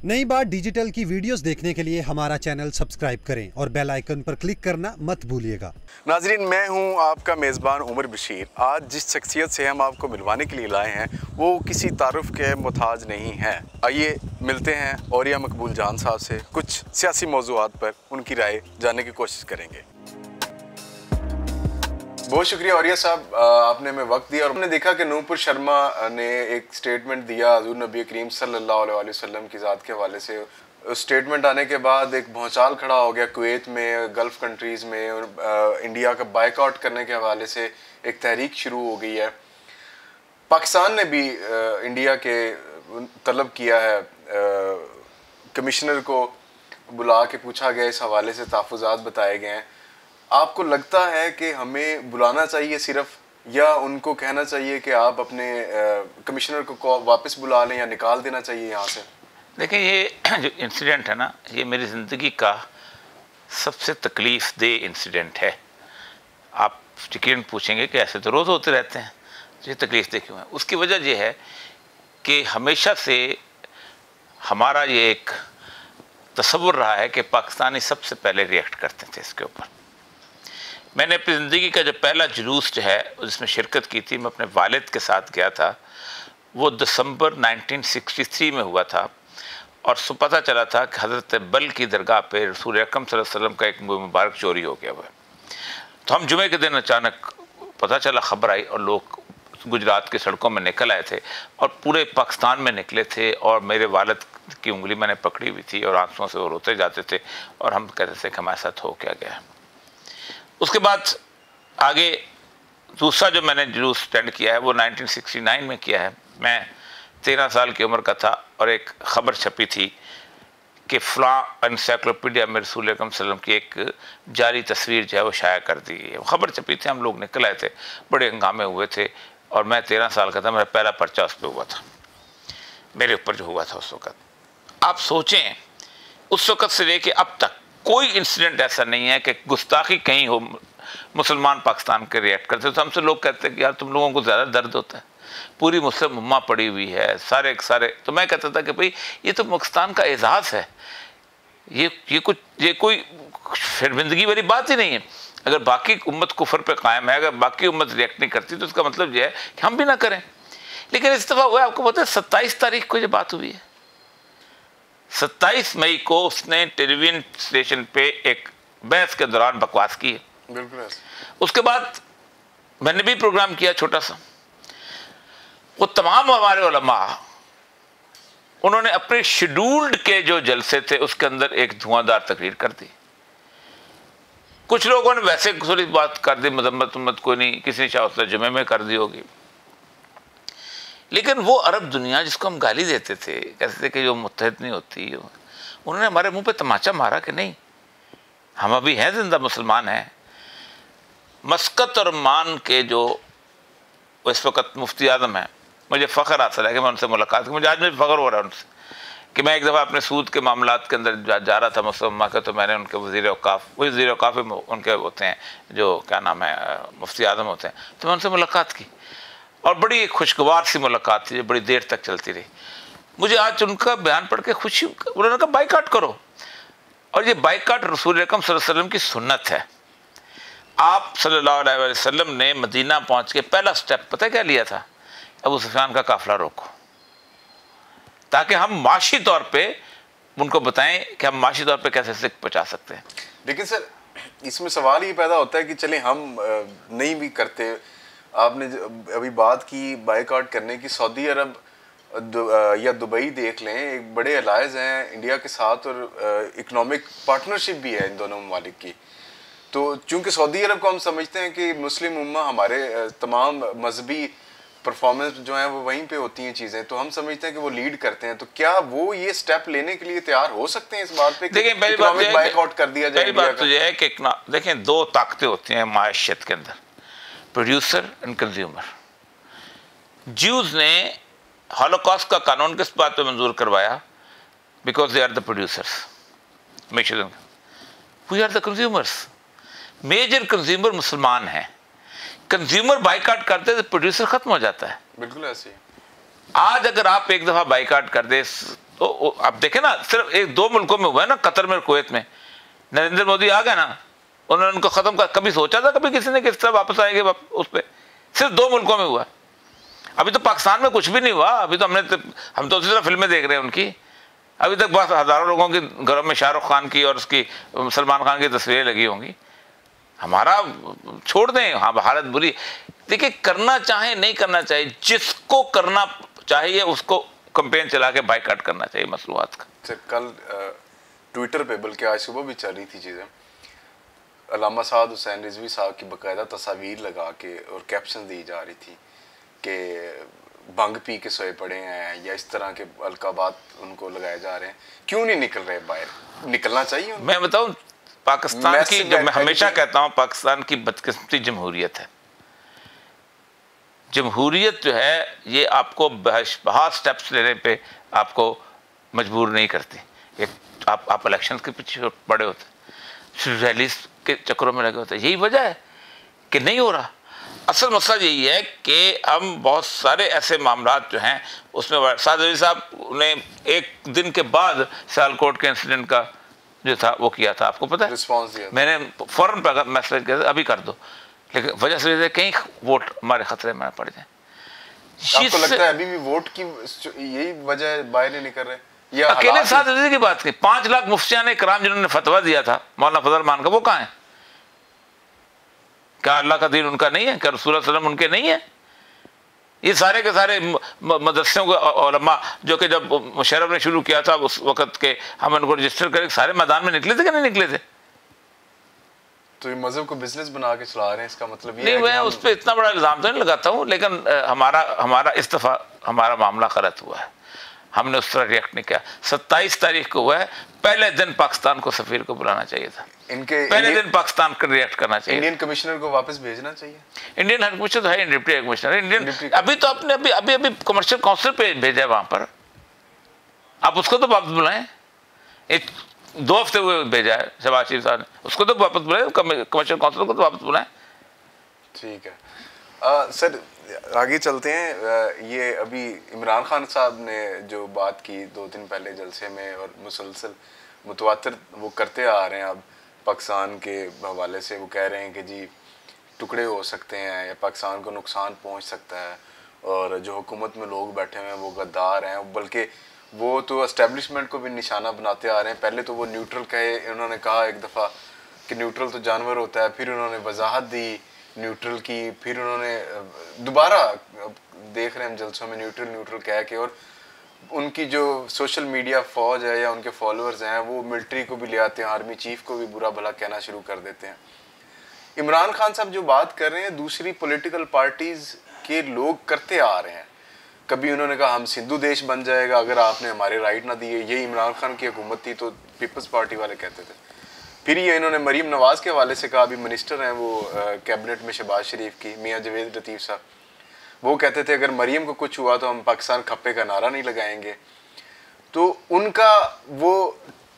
नई बात डिजिटल की वीडियोस देखने के लिए हमारा चैनल सब्सक्राइब करें और बेल आइकन पर क्लिक करना मत भूलिएगा। नाजरीन, मैं हूं आपका मेज़बान उमर बशीर। आज जिस शख्सियत से हम आपको मिलवाने के लिए लाए हैं वो किसी तारुफ के मुताज नहीं है। आइए मिलते हैं औरिया मकबूल जान साहब से, कुछ सियासी मौज़ूआत पर उनकी राय जानने की कोशिश करेंगे। बहुत शुक्रिया औरिया साहब, आपने हमें वक्त दिया और हमने देखा कि नूपुर शर्मा ने एक स्टेटमेंट दिया हुज़ूर नबी करीम सल्लल्लाहु अलैहि वसल्लम की ज़ात के हवाले से। स्टेटमेंट आने के बाद एक भौचाल खड़ा हो गया कुवैत में, गल्फ़ कंट्रीज़ में, और इंडिया का बाइकआउट करने के हवाले से एक तहरीक शुरू हो गई है। पाकिस्तान ने भी इंडिया के तलब किया है, कमिश्नर को बुला के पूछा गया, इस हवाले से तहफ़्फ़ुज़ात बताए गए हैं। आपको लगता है कि हमें बुलाना चाहिए सिर्फ, या उनको कहना चाहिए कि आप अपने कमिश्नर को वापस बुला लें या निकाल देना चाहिए यहाँ से? देखिए, ये जो इंसिडेंट है ना, ये मेरी ज़िंदगी का सबसे तकलीफ़ दे इंसिडेंट है। आप यकीनन पूछेंगे कि ऐसे तो रोज़ होते रहते हैं, तो ये तकलीफ़ दे क्यों है? उसकी वजह ये है कि हमेशा से हमारा ये एक तसव्वुर रहा है कि पाकिस्तानी सबसे पहले रिएक्ट करते थे इसके ऊपर। मैंने अपनी ज़िंदगी का जो पहला जुलूस जो है जिसमें शिरकत की थी, मैं अपने वालिद के साथ गया था, वो दिसंबर 1963 में हुआ था। और पता चला था कि हज़रत बल की दरगाह पे रसूल अकरम सल्लल्लाहु अलैहि वसल्लम का एक मुबारक चोरी हो गया हुआ है। तो हम जुमे के दिन अचानक पता चला, ख़बर आई, और लोग गुजरात की सड़कों में निकल आए थे और पूरे पाकिस्तान में निकले थे। और मेरे वालिद की उंगली मैंने पकड़ी हुई थी और आंसुओं से वो रोते जाते थे और हम कहते थे कि हमारे साथ हो क्या गया। उसके बाद आगे दूसरा जो मैंने जुलूस अटेंड किया है वो 1969 में किया है। मैं 13 साल की उम्र का था और एक ख़बर छपी थी कि फ़लाँ एनसाइक्लोपीडिया में रसूल अकरम सल्लल्लाहु अलैहि वसल्लम की एक जारी तस्वीर जो है वो शाया कर दी गई है। वो ख़बर छपी थी, हम लोग निकल आए थे, बड़े हंगामे हुए थे और मैं 13 साल का था। मेरा पहला पर्चा उस पर हुआ था, मेरे ऊपर जो हुआ था उस वक़्त। आप सोचें, उस वक़्त से लेके अब तक कोई इंसिडेंट ऐसा नहीं है कि गुस्ताखी कहीं हो, मुसलमान पाकिस्तान के रिएक्ट करते। तो हमसे लोग कहते हैं कि यार तुम लोगों को ज़्यादा दर्द होता है, पूरी मुस्लिम उम्मा पड़ी हुई है, सारे सारे। तो मैं कहता था कि भाई ये तो पाकिस्तान का एजाज़ है, ये कोई शर्मिंदगी वाली बात ही नहीं है। अगर बाकी उम्मत कुफर पे कायम है, अगर बाकी उम्मत रिएक्ट नहीं करती तो उसका मतलब ये है कि हम भी ना करें। लेकिन इस दफ़ा हुआ, आपको पता है 27 तारीख को ये बात हुई है। 27 मई को उसने टेलीविजन स्टेशन पे एक बहस के दौरान बकवास की है। बिल्कुल। उसके बाद मैंने भी प्रोग्राम किया छोटा सा। वो तमाम हमारे उलमा, उन्होंने अपने शेड्यूल्ड के जो जलसे थे उसके अंदर एक धुआंधार तकरीर कर दी। कुछ लोगों ने वैसे थोड़ी बात कर दी, मजम्मत उम्मत को नहीं, किसी ने शाह जुमे में कर दी होगी। लेकिन वो अरब दुनिया जिसको हम गाली देते थे, कहते थे कि जो मुत्तहिद नहीं होती, उन्होंने हमारे मुंह पे तमाचा मारा कि नहीं, हम अभी हैं, जिंदा मुसलमान हैं। मस्कत और मान के जो इस वक्त मुफ्ती आज़म हैं, मुझे फ़ख्र हासिल है कि मैं उनसे मुलाकात की। मुझे आज भी फ़ख्र हो रहा है उनसे कि मैं एक दफ़ा अपने सूद के मामलात के अंदर जा रहा था मुसलमान का, तो मैंने उनके वज़ीर औक़ाफ़, वज़ीर औक़ाफ़ उनके होते हैं जो क्या नाम है, मुफ्ती आज़म होते हैं, तो मैं उनसे मुलाकात की और बड़ी खुशगवार सी मुलाकात थी जो बड़ी देर तक चलती रही। मुझे आज उनका बयान पढ़ के खुशी, उन्होंने कहा बाइकाट करो। और ये बाइकाट रसूल अकरम सल्लल्लाहु अलैहि वसल्लम की सुन्नत है। आप सल्लल्लाहु अलैहि वसल्लम ने मदीना पहुंच के पहला स्टेप पता क्या लिया था? अबू सुफियान का काफिला रोको, ताकि हम माशी तौर पे उनको बताएं कि हम माशी तौर पे कैसे सिख पहुंचा सकते हैं। लेकिन सर, इसमें सवाल ये पैदा होता है कि चले हम नहीं भी करते। आपने अभी बात की बाइकआउट करने की, सऊदी अरब या दुबई देख लें, एक बड़े अलायज़ हैं इंडिया के साथ और इकोनॉमिक पार्टनरशिप भी है इन दोनों ममालिक की। तो चूंकि सऊदी अरब को हम समझते हैं कि मुस्लिम उम्मा, हमारे तमाम मजहबी परफॉर्मेंस जो है वो वहीं पे होती हैं चीज़ें, तो हम समझते हैं कि वो लीड करते हैं। तो क्या वो ये स्टेप लेने के लिए तैयार हो सकते हैं इस बात पे? देखिए, पहली बात बाइकआउट कर दिया जाए। पहली बात तो यह है कि देखें, दो ताकतें होती हैं माशियत के अंदर, प्रोड्यूसर एंड कंज्यूमर। ज्यूज़ ने हॉलोकॉस्ट का कानून किस बात पे मंजूर करवाया? Because they are the producers, we are the consumers. Major consumer मुसलमान हैं। कंज्यूमर बाइकाट करते तो प्रोड्यूसर खत्म हो जाता है। बिल्कुल ऐसे ही। आज अगर आप एक दफ़ा बाइकाट कर दे, तो आप देखें ना, सिर्फ एक दो मुल्कों में हुआ है ना, कतर में, कुवैत में। नरेंद्र मोदी आ गए ना, उन्होंने उनको खत्म कर, कभी सोचा था कभी किसी ने किस तरह वापस आएंगे उस पर? सिर्फ दो मुल्कों में हुआ। अभी तो पाकिस्तान में कुछ भी नहीं हुआ। अभी तो हम तो उसी तरह फिल्में देख रहे हैं उनकी। अभी तक बस हज़ारों लोगों के घरों में शाहरुख खान की और उसकी सलमान खान की तस्वीरें लगी होंगी। हमारा छोड़ दें, हाँ भारत बुरी। देखिए, करना चाहे नहीं करना चाहिए, जिसको करना चाहिए उसको कैंपेन चला के बाइकाट करना चाहिए मसरूआत का। सर, कल ट्विटर पे, बल्कि आज सुबह भी चल रही थी चीज़ें, अल्लामा साद हुसैन रिजवी साहब की बाकायदा तस्वीर लगा के और कैप्शन दी जा रही थी कि भंग पी के सोए पड़े हैं, या इस तरह के अलकाबात उनको लगाए जा रहे हैं। क्यों नहीं निकल रहे बाहर? निकलना चाहिए उनको। मैं बताऊं, पाकिस्तान की, जो मैं हमेशा कहता हूं, पाकिस्तान की बदकिस्मती जमहूरियत है। जमहूरियत जो है ये आपको बहुत स्टेप्स लेने पे आपको मजबूर नहीं करती। एक आप इलेक्शन के पीछे पड़े होते, रैलीज के चक्करों में लगे होते। यही वजह है कि नहीं हो रहा। असल मसला यही है कि हम बहुत सारे ऐसे मामला जो हैं उसमें साद अली साहब ने एक दिन के बाद सियालकोट के इंसिडेंट का जो था वो किया था, आपको पता है, रिस्पॉन्स दिया। मैंने फ़ौरन मैसेज किया अभी कर दो, लेकिन वजह से कहीं वोट हमारे खतरे में पड़ जाए। आपको लगता है अभी भी वोट की यही वजह बाहर नहीं निकल रहे? या अकेले साथ की बात की 5 लाख मुफ्तियान इकराम जिन्होंने फतवा दिया था मौलाना फजल रहमान का, वो कहाँ है? क्या अल्लाह का दीन उनका नहीं है? क्या रसूल सल्लल्लाहु अलैहि वसल्लम उनके नहीं है? ये सारे के सारे मदरसों के उलमा जो कि जब मुशर्रफ ने शुरू किया था उस वक़्त के, हम उनको रजिस्टर करके सारे मैदान में निकले थे कि नहीं निकले थे? तो ये मजहब को बिजनेस बना के चला रहे हैं, इसका मतलब ये नहीं, मैं उस पर इतना बड़ा इल्ज़ाम तो नहीं लगाता हूँ, लेकिन हमारा इस दफ़ा हमारा मामला गलत हुआ है। हमने उस तरह रिएक्ट नहीं किया। 27 तारीख को हुआ है, पहले दिन पाकिस्तान को सफ़ीर को बुलाना चाहिए था, इनके पहले दिन पाकिस्तान को रिएक्ट करना चाहिए। इंडियन कमिश्नर को वापस भेजना चाहिए। इंडियन हाई कमिश्नर तो है, डिप्टी हाई कमिश्नर इंडियन। अभी तो आपने अभी कमर्शियल काउंसिल पे भेजा है वहाँ पर, आप उसको तो वापस बुलाएं। 2 हफ्ते हुए भेजा है शहबाज शरीफ साहब ने, उसको तो वापस बुलाएं, कमर्शियल काउंसिल को तो वापस बुलाएं। ठीक है सर, आगे चलते हैं। ये अभी इमरान खान साहब ने जो बात की 2 दिन पहले जलसे में, और मुसलसल मुतवातिर वो करते आ रहे हैं अब पाकिस्तान के हवाले से, वो कह रहे हैं कि जी टुकड़े हो सकते हैं या पाकिस्तान को नुकसान पहुंच सकता है, और जो हुकूमत में लोग बैठे हुए हैं वो गद्दार हैं, बल्कि वो तो एस्टेब्लिशमेंट को भी निशाना बनाते आ रहे हैं। पहले तो वो न्यूट्रल कहे, उन्होंने कहा एक दफ़ा कि न्यूट्रल तो जानवर होता है, फिर उन्होंने वजाहत दी न्यूट्रल की, फिर उन्होंने दोबारा देख रहे हैं हम जलसों में न्यूट्रल कह के, और उनकी जो सोशल मीडिया फौज है या उनके फॉलोअर्स हैं वो मिलिट्री को भी ले आते हैं, आर्मी चीफ को भी बुरा भला कहना शुरू कर देते हैं। इमरान खान साहब जो बात कर रहे हैं दूसरी पॉलिटिकल पार्टीज के लोग करते आ रहे हैं। कभी उन्होंने कहा हम सिंधु देश बन जाएगा अगर आपने हमारे राइट ना दिए, यही इमरान खान की हुकूमत थी तो पीपल्स पार्टी वाले कहते थे। फिर ये इन्होंने मरीम नवाज के हवाले से कहा, अभी मिनिस्टर हैं वो कैबिनेट में शहबाज शरीफ की, मियाँ जवेद लतीफ़ साहब, वो कहते थे अगर मरीम को कुछ हुआ तो हम पाकिस्तान खप्पे का नारा नहीं लगाएंगे। तो उनका वो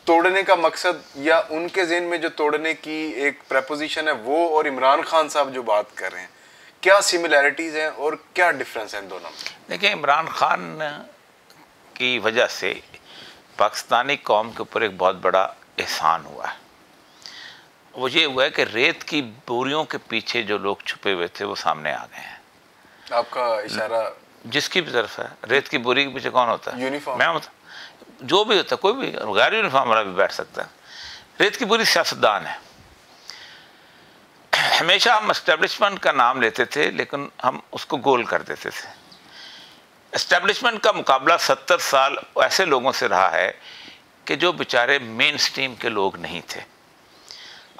तोड़ने का मकसद या उनके ज़हन में जो तोड़ने की एक प्रपोजिशन है वो और इमरान खान साहब जो बात कर रहे हैं, क्या सिमिलैरिटीज़ हैं और क्या डिफरेंस है इन दोनों में? देखिए, इमरान खान की वजह से पाकिस्तानी कौम के ऊपर एक बहुत बड़ा एहसान हुआ है। वो ये हुआ है कि रेत की बोरियों के पीछे जो लोग छुपे हुए थे वो सामने आ गए हैं। आपका इशारा जिसकी भी तरफ है, रेत की बोरी के पीछे कौन होता है? यूनिफॉर्म। मैं मतलब जो भी होता है, कोई भी गैर यूनिफॉर्म वाला भी बैठ सकता है। रेत की बोरी सियासतदान है। हमेशा हम एस्टेब्लिशमेंट का नाम लेते थे लेकिन हम उसको गोल कर देते थे। एस्टेब्लिशमेंट का मुकाबला 70 साल ऐसे लोगों से रहा है कि जो बेचारे मेन स्ट्रीम के लोग नहीं थे।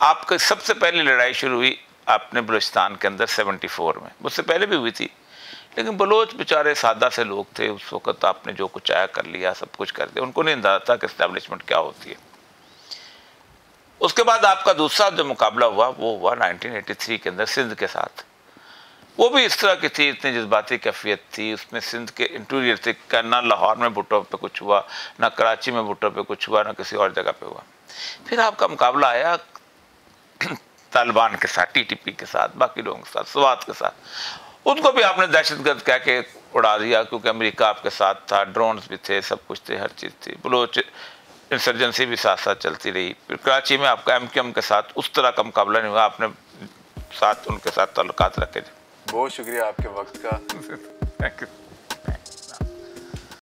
आपका सबसे पहली लड़ाई शुरू हुई आपने बलूचिस्तान के अंदर 74 में, उससे पहले भी हुई थी, लेकिन बलोच बेचारे सादा से लोग थे उस वक़्त। आपने जो कुछ आया कर लिया, सब कुछ कर दिया, उनको नहीं अंदाजा था कि एस्टेब्लिशमेंट क्या होती है। उसके बाद आपका दूसरा जो मुकाबला हुआ वो हुआ 1983 के अंदर सिंध के साथ। वो भी इस तरह की थी, इतनी जज्बाती कैफियत थी उसमें। सिंध के इंटीरियर थे, ना लाहौर में भुट्टो पे कुछ हुआ, ना कराची में भुट्टो पे कुछ हुआ, ना किसी और जगह पे हुआ। फिर आपका मुकाबला आया तालिबान के साथ, TTP के साथ, बाकी लोगों के साथ, स्वात के साथ। उनको भी आपने दहशतगर्द कह के उड़ा दिया, क्योंकि अमेरिका आपके साथ था, ड्रोन्स भी थे, सब कुछ थे, हर चीज़ थी। बलोच इंसर्जेंसी भी साथ साथ चलती रही। फिर कराची में आपका MQM के साथ उस तरह का मुकाबला नहीं हुआ, आपने साथ उनके साथ ताल्लुकात रखे थे। बहुत शुक्रिया आपके वक्त का। Thank you.